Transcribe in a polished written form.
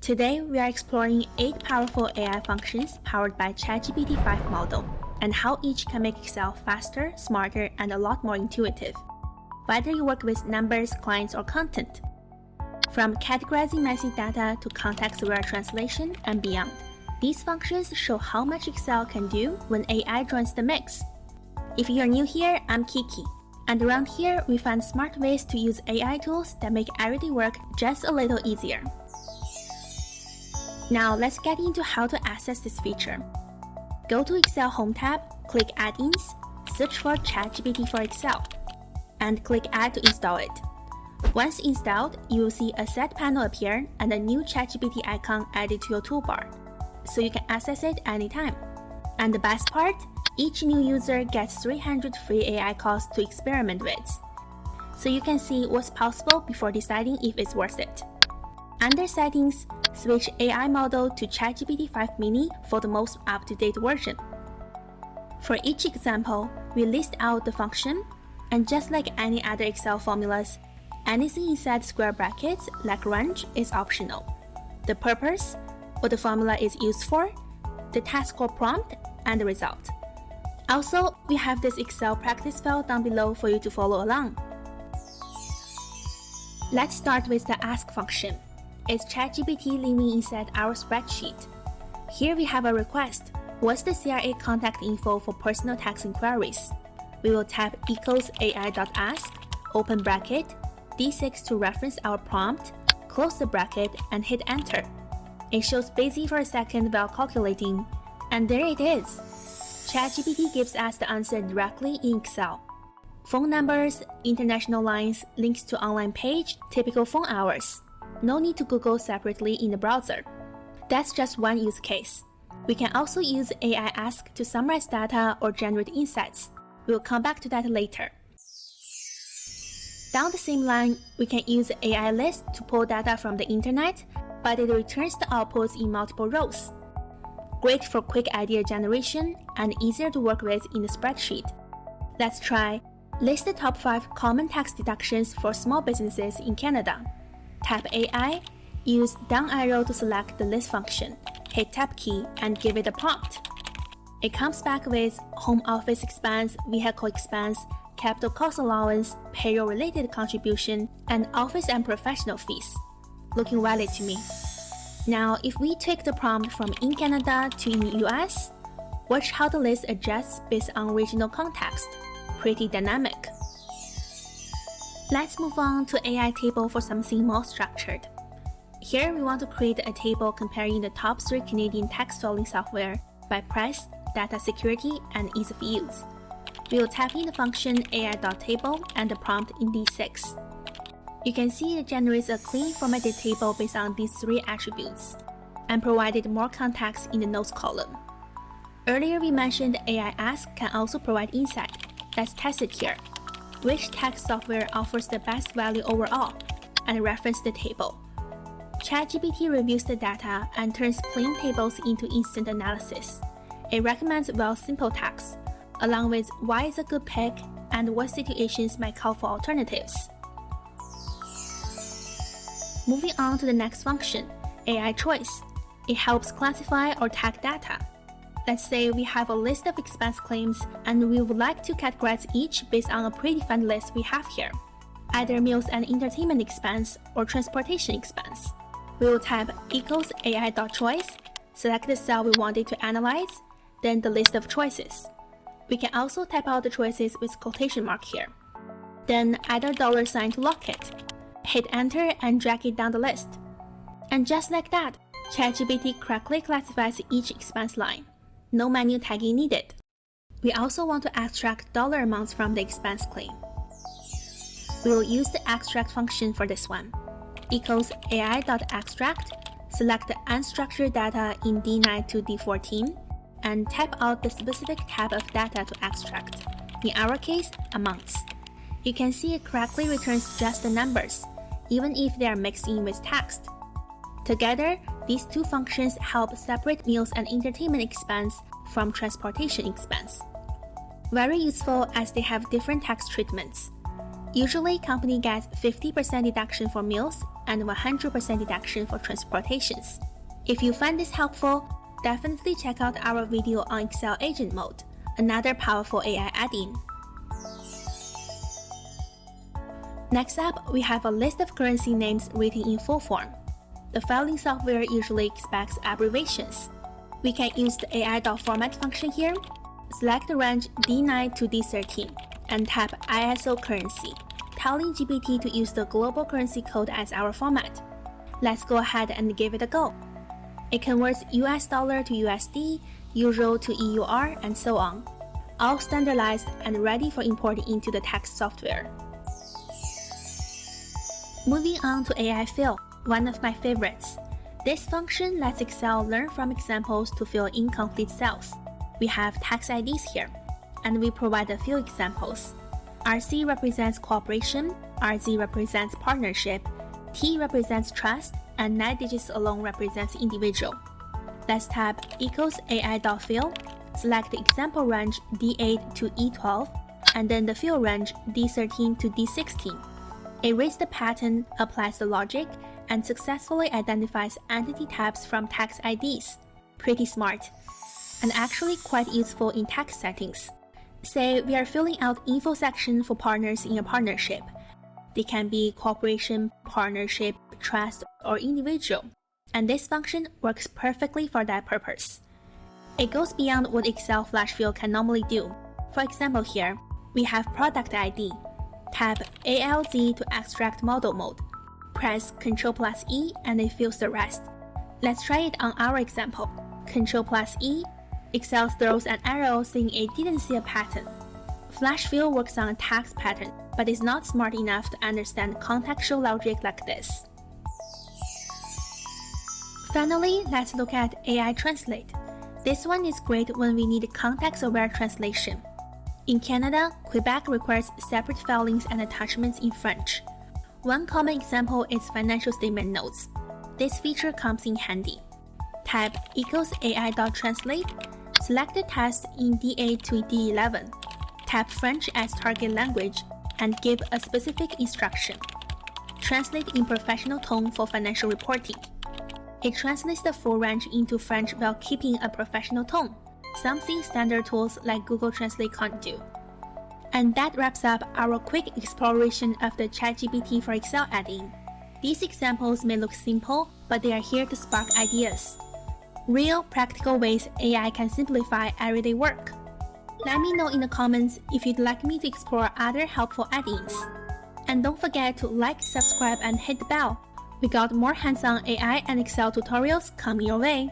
Today, we are exploring 8 powerful AI functions powered by ChatGPT 5 model, and how each can make Excel faster, smarter, and a lot more intuitive. Whether you work with numbers, clients, or content. From categorizing messy data to context-aware translation and beyond, these functions show how much Excel can do when AI joins the mix. If you're new here, I'm Kiki, and around here we find smart ways to use AI tools that make everyday work just a little easier. Now let's get into how to access this feature. Go to Excel Home tab, click Add-ins, search for ChatGPT for Excel, and click Add to install it. Once installed, you will see a set panel appear and a new ChatGPT icon added to your toolbar, so you can access it anytime. And the best part? Each new user gets 300 free AI calls to experiment with, so you can see what's possible before deciding if it's worth it. Under Settings, switch AI model to ChatGPT 5 Mini for the most up-to-date version. For each example, we list out the function, and just like any other Excel formulas, anything inside square brackets like range is optional. The purpose, what the formula is used for, the task or prompt, and the result. Also, we have this Excel practice file down below for you to follow along. Let's start with the ASK function. It's ChatGPT living inside our spreadsheet. Here we have a request. What's the CRA contact info for personal tax inquiries? We will type equals AI.ASK, open bracket, D6 to reference our prompt, close the bracket, and hit enter. It shows busy for a second while calculating, and there it is. ChatGPT gives us the answer directly in Excel. Phone numbers, international lines, links to online page, typical phone hours. No need to Google separately in the browser. That's just one use case. We can also use AI.ASK to summarize data or generate insights. We'll come back to that later. Down the same line, we can use AI.LIST to pull data from the internet, but it returns the outputs in multiple rows. Great for quick idea generation and easier to work with in the spreadsheet. Let's try list the top 5 common tax deductions for small businesses in Canada. Tap AI, use down arrow to select the list function, hit Tab key, and give it a prompt. It comes back with home office expense, vehicle expense, capital cost allowance, payroll-related contribution, and office and professional fees. Looking valid to me. Now, if we take the prompt from in Canada to in US, watch how the list adjusts based on regional context. Pretty dynamic. Let's move on to AI.TABLE for something more structured. Here we want to create a table comparing the top 3 Canadian tax filing software by price, data security, and ease of use. We will type in the function AI.TABLE and the prompt in D6. You can see it generates a clean formatted table based on these 3 attributes, and provided more context in the notes column. Earlier we mentioned AI.ASK can also provide insight. Let's test it here. Which tax software offers the best value overall, and reference the table. ChatGPT reviews the data and turns plain tables into instant analysis. It recommends Simple tax, along with why it's a good pick and what situations might call for alternatives. Moving on to the next function, AI.CHOICE. It helps classify or tag data. Let's say we have a list of expense claims and we would like to categorize each based on a predefined list we have here, either meals and entertainment expense or transportation expense. We will type equals AI.CHOICE, select the cell we wanted to analyze, then the list of choices. We can also type out the choices with quotation mark here. Then add a $sign to lock it. Hit enter and drag it down the list. And just like that, ChatGPT correctly classifies each expense line. No manual tagging needed. We also want to extract dollar amounts from the expense claim. We will use the extract function for this one. Equals AI.EXTRACT, select the unstructured data in D9 to D14, and type out the specific type of data to extract, in our case, amounts. You can see it correctly returns just the numbers, even if they are mixed in with text. Together, these 2 functions help separate meals and entertainment expense from transportation expense. Very useful as they have different tax treatments. Usually, company gets 50% deduction for meals and 100% deduction for transportations. If you find this helpful, definitely check out our video on Excel Agent Mode, another powerful AI add-in. Next up, we have a list of currency names written in full form. The filing software usually expects abbreviations. We can use the AI.FORMAT function here. Select the range D9 to D13 and tap ISO currency, telling GPT to use the global currency code as our format. Let's go ahead and give it a go. It converts US dollar to USD, Euro to EUR, and so on, all standardized and ready for importing into the text software. Moving on to AI.FILL, one of my favorites. This function lets Excel learn from examples to fill in complete cells. We have tax IDs here, and we provide a few examples. RC represents cooperation, RZ represents partnership, T represents trust, and 9 digits alone represents individual. Let's tap equals AI.FILL, select the example range D8 to E12, and then the fill range D13 to D16. It reads the pattern, applies the logic, and successfully identifies entity types from tax IDs. Pretty smart, and actually quite useful in tax settings. Say we are filling out info section for partners in a partnership. They can be corporation, partnership, trust, or individual, and this function works perfectly for that purpose. It goes beyond what Excel flash fill can normally do. For example here, we have product ID. Tap ALZ to extract model mode. Press Ctrl+E and it fills the rest. Let's try it on our example. Ctrl+E, Excel throws an arrow saying it didn't see a pattern. Flash fill works on a tax pattern, but is not smart enough to understand contextual logic like this. Finally, let's look at AI.TRANSLATE. This one is great when we need context-aware translation. In Canada, Quebec requires separate filings and attachments in French. One common example is financial statement notes. This feature comes in handy. Type equals AI.TRANSLATE, select the text in D8 to D11, tap French as target language, and give a specific instruction. Translate in professional tone for financial reporting. It translates the full range into French while keeping a professional tone, something standard tools like Google Translate can't do. And that wraps up our quick exploration of the ChatGPT for Excel add-in. These examples may look simple, but they are here to spark ideas. Real, practical ways AI can simplify everyday work. Let me know in the comments if you'd like me to explore other helpful add-ins. And don't forget to like, subscribe, and hit the bell. We got more hands-on AI and Excel tutorials coming your way.